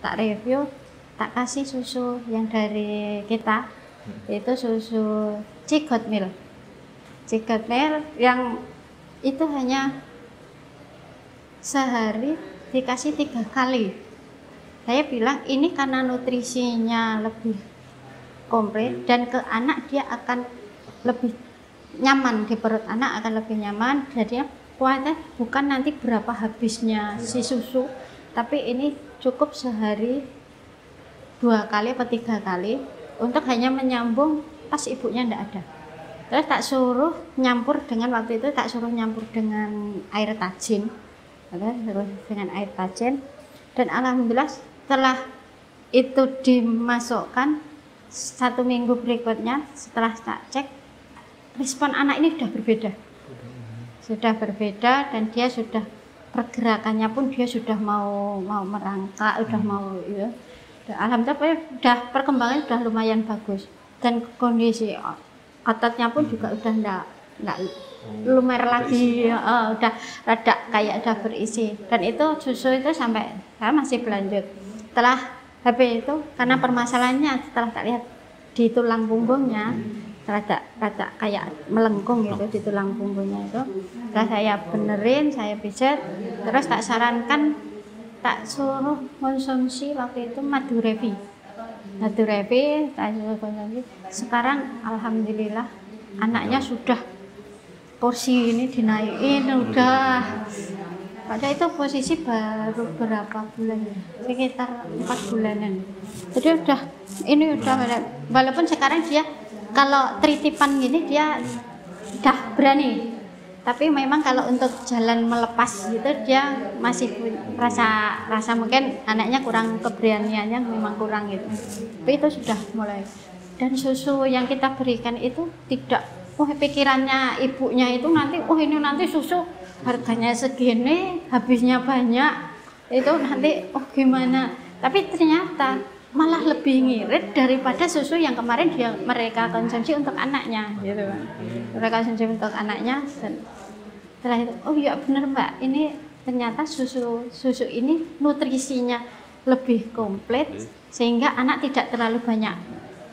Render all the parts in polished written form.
tak review, tak kasih susu yang dari kita, itu susu Cigot Milk. Cigot Milk yang itu hanya sehari dikasih 3 kali. Saya bilang ini karena nutrisinya lebih komplit dan ke anak dia akan lebih nyaman, di perut anak akan lebih nyaman. Jadi kuatnya bukan nanti berapa habisnya si susu, tapi ini cukup sehari 2 kali atau 3 kali untuk hanya menyambung pas ibunya tidak ada. Terus tak suruh nyampur dengan, waktu itu tak suruh nyampur dengan air tajin, terus dengan air tajin, dan alhamdulillah setelah itu dimasukkan 1 minggu berikutnya, setelah tak cek, respon anak ini sudah berbeda dan dia sudah pergerakannya pun dia sudah mau merangkak, udah mau ya. Alhamdulillah udah perkembangan sudah lumayan bagus dan kondisi ototnya pun juga udah enggak lumer lagi, udah rada kayak udah berisi. Dan itu susu itu sampai saya masih berlanjut. Setelah habis itu karena permasalahannya setelah tak lihat di tulang punggungnya rada kayak melengkung gitu di tulang punggungnya itu. Setelah saya benerin, saya pijat, terus tak sarankan, tak suruh konsumsi waktu itu madu revi, tak suruh konsumsi. Sekarang alhamdulillah anaknya sudah porsi ini dinaikin, udah. Padahal itu posisi baru berapa bulan ya? Sekitar 4 bulanan. Jadi udah walaupun sekarang dia kalau tritipan gini dia udah berani. Tapi memang kalau untuk jalan melepas gitu dia masih rasa mungkin anaknya kurang, keberaniannya memang kurang gitu. Tapi itu sudah mulai. Dan susu yang kita berikan itu tidak, pikirannya ibunya itu nanti, ini nanti susu harganya segini, habisnya banyak, itu nanti gimana. Tapi ternyata malah lebih ngirit daripada susu yang kemarin mereka konsumsi untuk anaknya gitu kan. Mereka konsumsi untuk anaknya, dan setelah itu iya benar Mbak, ini ternyata susu ini nutrisinya lebih komplit sehingga anak tidak terlalu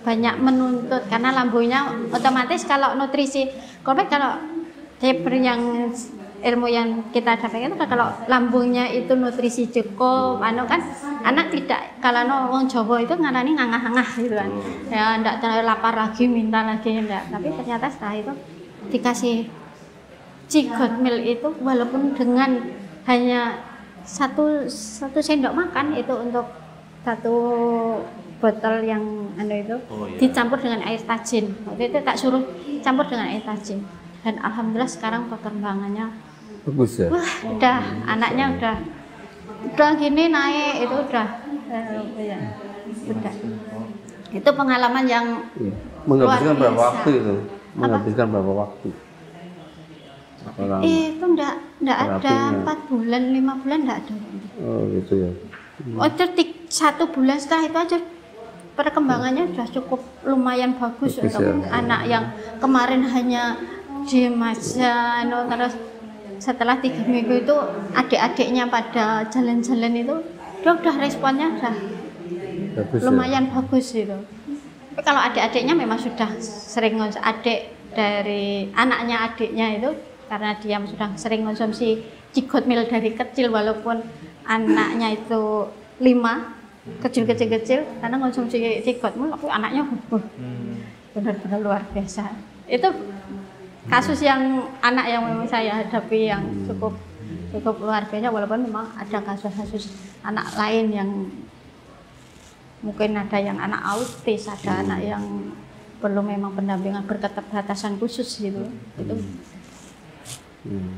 banyak menuntut, karena lambungnya otomatis kalau nutrisi komplit, kalau yang ilmu yang kita dapatkan itu kalau lambungnya itu nutrisi cukup, kan anak tidak, kalau wong Jawa itu ngarani ngangah-ngangah gitu kan, ya enggak terlalu lapar lagi, minta lagi, enggak. Tapi ternyata setelah itu dikasih Cigot Milk itu walaupun dengan hanya satu sendok makan itu untuk 1 botol yang itu dicampur dengan air tajin. Waktu itu tak suruh campur dengan air tajin, dan alhamdulillah sekarang perkembangannya bagus ya. Wah, udah anaknya udah gini naik, itu udah. Itu pengalaman yang menghabiskan berapa waktu itu? Menghabiskan berapa waktu? Itu enggak ada 4 bulan, 5 bulan enggak ada. Oh gitu ya. Itu 1 bulan setelah itu aja perkembangannya sudah cukup lumayan bagus untuk anak yang kemarin hanya diem aja, terus setelah 3 minggu itu adik-adiknya pada jalan-jalan itu dia udah responnya udah bagus, lumayan bagus itu. Tapi kalau adik-adiknya memang sudah sering adik dari anaknya adiknya itu, karena dia sudah sering konsumsi Cigot Milk dari kecil, walaupun anaknya itu 5 kecil karena konsumsi Cigot Milk, tapi anaknya benar-benar luar biasa. Itu kasus yang anak yang memang saya hadapi yang cukup luar biasa, walaupun memang ada kasus-kasus anak lain yang mungkin ada yang anak autis, ada anak yang perlu memang pendampingan berketerbatasan khusus gitu. Itu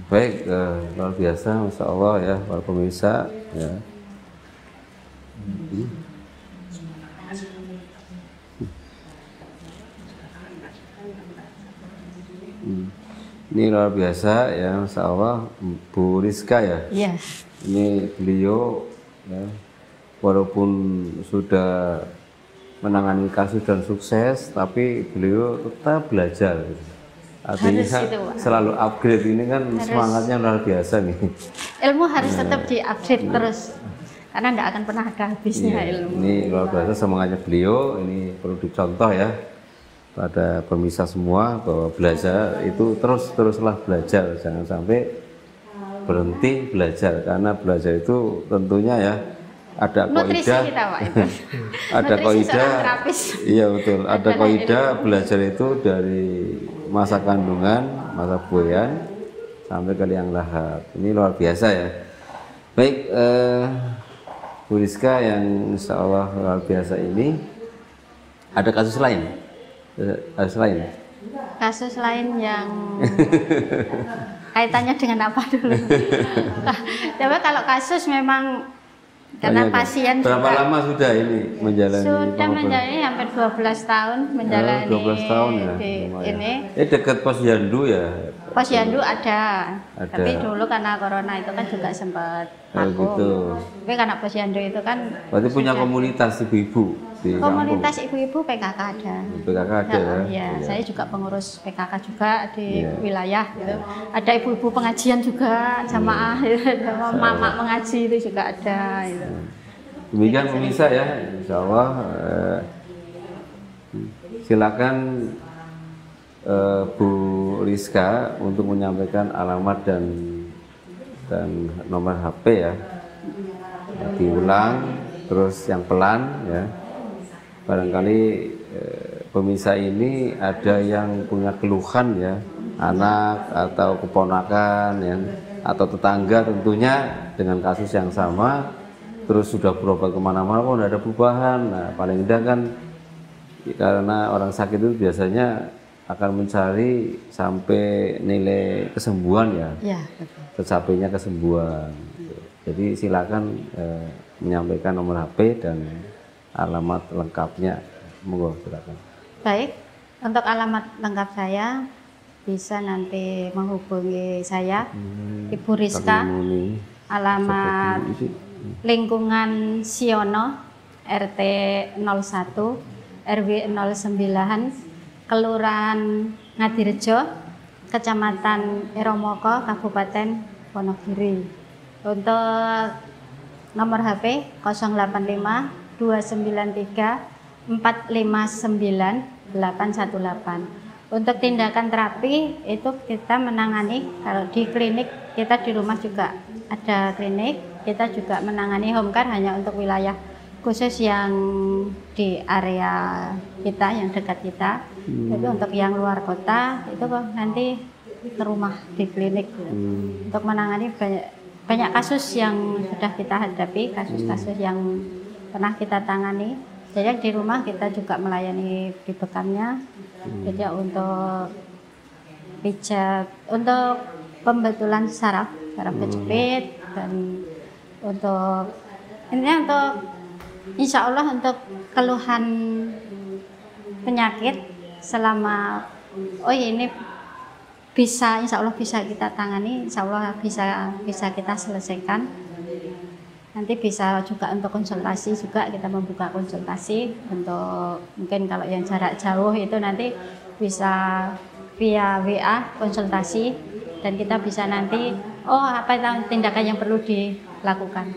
baik, luar biasa, Masya Allah ya para pemirsa ya. Ini luar biasa ya, Masya Allah, Bu Rizka ya. Iya. Ini beliau ya, walaupun sudah menangani kasus dan sukses, tapi beliau tetap belajar. Artinya selalu upgrade, ini kan semangatnya luar biasa nih. Ilmu harus tetap di-upgrade terus. karena tidak akan pernah ada habisnya ilmu. Ini luar biasa semangatnya beliau, ini perlu dicontoh ya pada pemirsa semua, bahwa belajar itu teruslah belajar, jangan sampai berhenti belajar, karena belajar itu tentunya ya ada kaidah, ada kaidah, iya betul, ada kaidah belajar itu dari masa kandungan, masa buayan sampai ke liang lahat. Ini luar biasa ya. Baik, Bu Rizka yang insya Allah luar biasa ini, ada kasus lain? Kasus lain yang kaitannya dengan apa dulu? Coba kalau kasus memang karena pasien berapa juga, lama sudah ini menjalani? Sudah menjalani hampir 12 tahun menjalani. 12 tahun ya. Ini. Dekat Posyandu ya. Posyandu ada. Tapi dulu karena corona itu kan juga sempat vakum. Gitu. Tapi karena Posyandu itu kan. Berarti punya komunitas ibu-ibu di komunitas kampung. Ibu-ibu PKK ada. PKK ada ya. Iya, saya juga pengurus PKK juga di wilayah gitu. Ada ibu-ibu pengajian juga, jamaah sama mama mengaji itu juga ada gitu. Demikian pemirsa ya, insya Allah silakan Bu Rizka untuk menyampaikan alamat dan nomor HP ya. Diulang terus yang pelan ya. Barangkali pemirsa ini ada yang punya keluhan ya, anak atau keponakan ya, atau tetangga tentunya dengan kasus yang sama, terus sudah berobat kemana-mana kok tidak ada perubahan. Nah, paling tidak kan karena orang sakit itu biasanya akan mencari sampai nilai kesembuhan ya, tercapainya kesembuhan. Jadi silakan menyampaikan nomor HP dan alamat lengkapnya, monggo silakan. Baik, untuk alamat lengkap saya bisa nanti menghubungi saya, Ibu Rizka, alamat lingkungan Siono, RT 01, RW 09, Kelurahan Ngadirejo, Kecamatan Eromoko, Kabupaten Wonogiri. Untuk nomor HP 085 293 459 818. Untuk tindakan terapi itu kita menangani, kalau di klinik kita di rumah juga ada klinik, kita juga menangani home care hanya untuk wilayah khusus yang di area kita, yang dekat kita. Tapi untuk yang luar kota itu nanti ke rumah di klinik untuk menangani banyak kasus yang sudah kita hadapi, kasus-kasus yang pernah kita tangani. Jadi di rumah kita juga melayani di bekamnya. Jadi untuk pijat, untuk pembetulan saraf kejepit, dan untuk ini untuk insya Allah untuk keluhan penyakit selama ini bisa, insya Allah bisa kita tangani, insya Allah bisa kita selesaikan. Nanti bisa juga untuk konsultasi juga, kita membuka konsultasi untuk mungkin kalau yang jarak jauh itu nanti bisa via WA konsultasi, dan kita bisa nanti apa tindakan yang perlu dilakukan.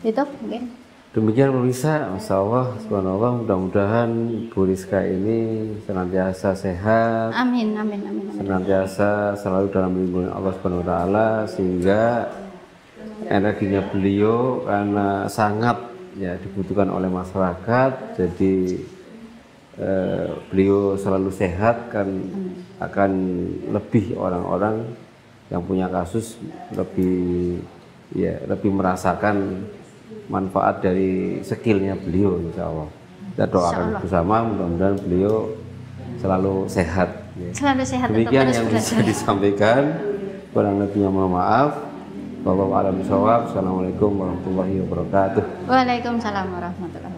Itu mungkin. Demikian pemirsa, Masya Allah, subhanallah, mudah-mudahan Bu Rizka ini senantiasa sehat. Amin, amin, amin, amin. Senantiasa selalu dalam lindungan Allah Subhanahu wa Ta'ala, sehingga energinya beliau karena sangat ya dibutuhkan oleh masyarakat, jadi beliau selalu sehat, kan akan lebih orang-orang yang punya kasus lebih merasakan manfaat dari skillnya beliau, insya Allah. Kita doakan bersama, mudah-mudahan beliau selalu sehat. Selalu sehat. Demikian yang bisa disampaikan, kurang lebihnya mohon maaf. Wallahu a'lam bishawab. Assalamualaikum warahmatullahi wabarakatuh. Waalaikumsalam warahmatullahi wabarakatuh.